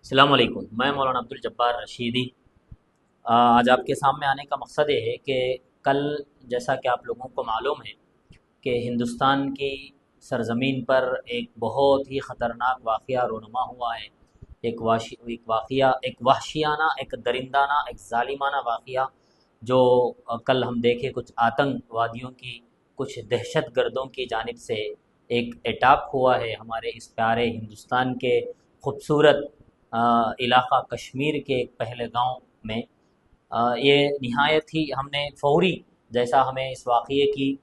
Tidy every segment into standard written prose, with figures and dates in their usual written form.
السلام علیکم، میں مولانا عبدالجبار رشیدی۔ آج آپ کے سامنے آنے کا مقصد یہ ہے کہ کل جیسا کہ آپ لوگوں کو معلوم ہے کہ ہندوستان کی سرزمین پر ایک بہت ہی خطرناک واقعہ رونما ہوا ہے۔ ایک وحشیانہ، ایک درندانہ، ایک ظالمانہ واقعہ جو کل ہم دیکھے کچھ آتنک وادیوں کی، کچھ دہشت گردوں کی جانب سے ایک اٹیک ہوا ہے ہمارے اس پیارے ہندوستان کے خوبصورت علاقہ کشمیر کے ایک پہلے گاؤں میں۔ یہ نہایت ہی ہم نے فوری جیسا ہمیں اس واقعے کی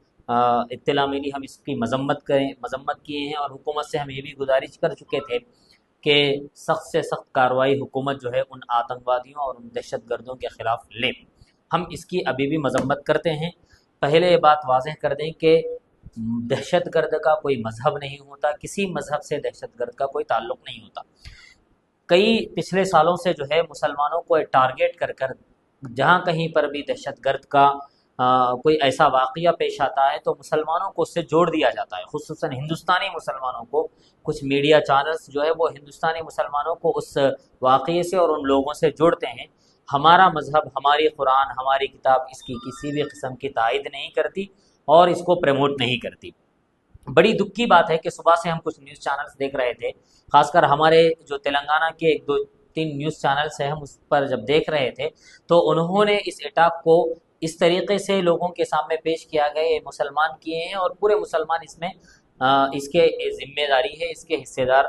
اطلاع ملی، ہم اس کی مذمت کیے ہیں، اور حکومت سے ہم یہ بھی گزارش کر چکے تھے کہ سخت سے سخت کارروائی حکومت جو ہے ان آتنکوادیوں اور ان دہشت گردوں کے خلاف لے۔ ہم اس کی ابھی بھی مذمت کرتے ہیں۔ پہلے یہ بات واضح کر دیں کہ دہشت گرد کا کوئی مذہب نہیں ہوتا، کسی مذہب سے دہشت گرد کا کوئی تعلق نہیں ہوتا۔ کئی پچھلے سالوں سے جو ہے مسلمانوں کو ٹارگیٹ کر کر جہاں کہیں پر بھی دہشت گرد کا کوئی ایسا واقعہ پیش آتا ہے تو مسلمانوں کو اس سے جوڑ دیا جاتا ہے، خصوصاً ہندوستانی مسلمانوں کو۔ کچھ میڈیا چینلز جو ہے وہ ہندوستانی مسلمانوں کو اس واقعے سے اور ان لوگوں سے جوڑتے ہیں۔ ہمارا مذہب، ہماری قرآن، ہماری کتاب اس کی کسی بھی قسم کی تائید نہیں کرتی اور اس کو پروموٹ نہیں کرتی۔ بڑی دکھ کی بات ہے کہ صبح سے ہم کچھ نیوز چینلز دیکھ رہے تھے، خاص کر ہمارے جو تلنگانہ کے ایک دو تین نیوز چینلز ہیں، ہم اس پر جب دیکھ رہے تھے تو انہوں نے اس اٹیک کو اس طریقے سے لوگوں کے سامنے پیش کیا گیا، یہ مسلمان کیے ہیں اور پورے مسلمان اس میں اس کے ذمہ داری ہے، اس کے حصے دار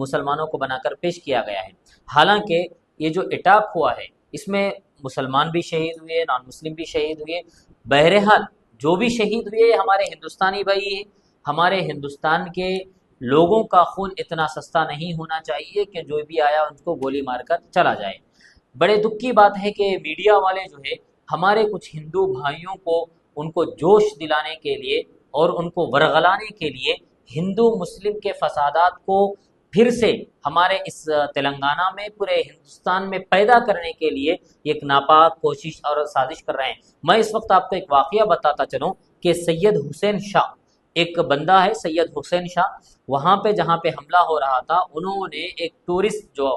مسلمانوں کو بنا کر پیش کیا گیا ہے۔ حالانکہ یہ جو اٹیک ہوا ہے اس میں مسلمان بھی شہید ہوئے، نان مسلم بھی شہید ہوئے۔ بہرحال جو بھی شہید ہوئے ہمارے ہندوستانی بھائی ہیں۔ ہمارے ہندوستان کے لوگوں کا خون اتنا سستا نہیں ہونا چاہیے کہ جو بھی آیا ان کو گولی مار کر چلا جائے۔ بڑے دکھ کی بات ہے کہ میڈیا والے جو ہے ہمارے کچھ ہندو بھائیوں کو ان کو جوش دلانے کے لیے اور ان کو ورغلانے کے لیے ہندو مسلم کے فسادات کو پھر سے ہمارے اس تلنگانہ میں، پورے ہندوستان میں پیدا کرنے کے لیے ایک ناپاک کوشش اور سازش کر رہے ہیں۔ میں اس وقت آپ کو ایک واقعہ بتاتا چلوں کہ سید حسین شاہ ایک بندہ ہے، سید حسین شاہ، وہاں پہ جہاں پہ حملہ ہو رہا تھا انہوں نے ایک ٹورسٹ جو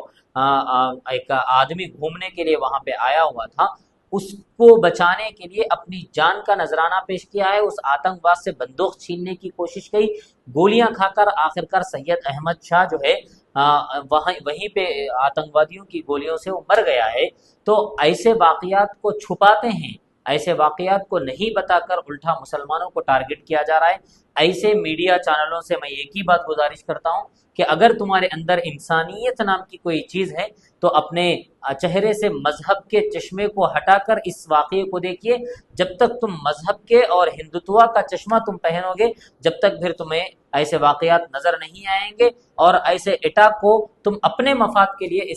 ایک آدمی گھومنے کے لیے وہاں پہ آیا ہوا تھا، اس کو بچانے کے لیے اپنی جان کا نذرانہ پیش کیا ہے۔ اس آتنکواد سے بندوق چھیننے کی کوشش کی، گولیاں کھا کر آخرکار سید احمد شاہ جو ہے وہیں پہ آتنکوادیوں کی گولیوں سے وہ مر گیا ہے۔ تو ایسے واقعات کو چھپاتے ہیں، ایسے واقعات کو نہیں بتا کر الٹا مسلمانوں کو ٹارگٹ کیا جا رہا ہے۔ ایسے میڈیا چینلوں سے میں ایک ہی بات گزارش کرتا ہوں کہ اگر تمہارے اندر انسانیت نام کی کوئی چیز ہے تو اپنے چہرے سے مذہب کے چشمے کو ہٹا کر اس واقعے کو دیکھیے۔ جب تک تم مذہب کے اور ہندوتوا کا چشمہ تم پہنو گے، جب تک پھر تمہیں ایسے واقعات نظر نہیں آئیں گے، اور ایسے اٹیک کو تم اپنے مفاد کے لیے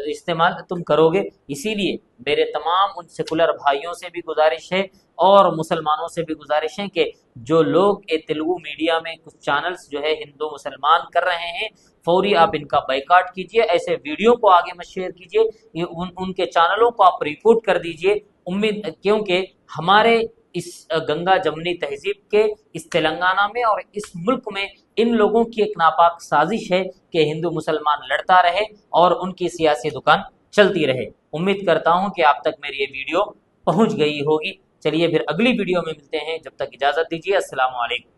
استعمال تم کرو گے۔ اسی لیے میرے تمام ان سیکولر بھائیوں سے بھی گزارش ہے اور مسلمانوں سے بھی گزارش ہے کہ جو لوگ تیلگو میڈیا میں کچھ چینلز جو ہے ہندو مسلمان کر رہے ہیں، فوری آپ ان کا بائیکاٹ کیجئے، ایسے ویڈیو کو آگے مت شیئر کیجئے، ان کے چینلوں کو آپ رپورٹ کر دیجئے۔ کیونکہ ہمارے اس گنگا جمنی تہذیب کے اس تلنگانہ میں اور اس ملک میں ان لوگوں کی ایک ناپاک سازش ہے کہ ہندو مسلمان لڑتا رہے اور ان کی سیاسی دکان چلتی رہے۔ امید کرتا ہوں کہ آپ تک میری یہ ویڈیو پہنچ گئی ہوگی۔ چلیے پھر اگلی ویڈیو میں ملتے ہیں، جب تک اجازت دیجیے، السلام علیکم۔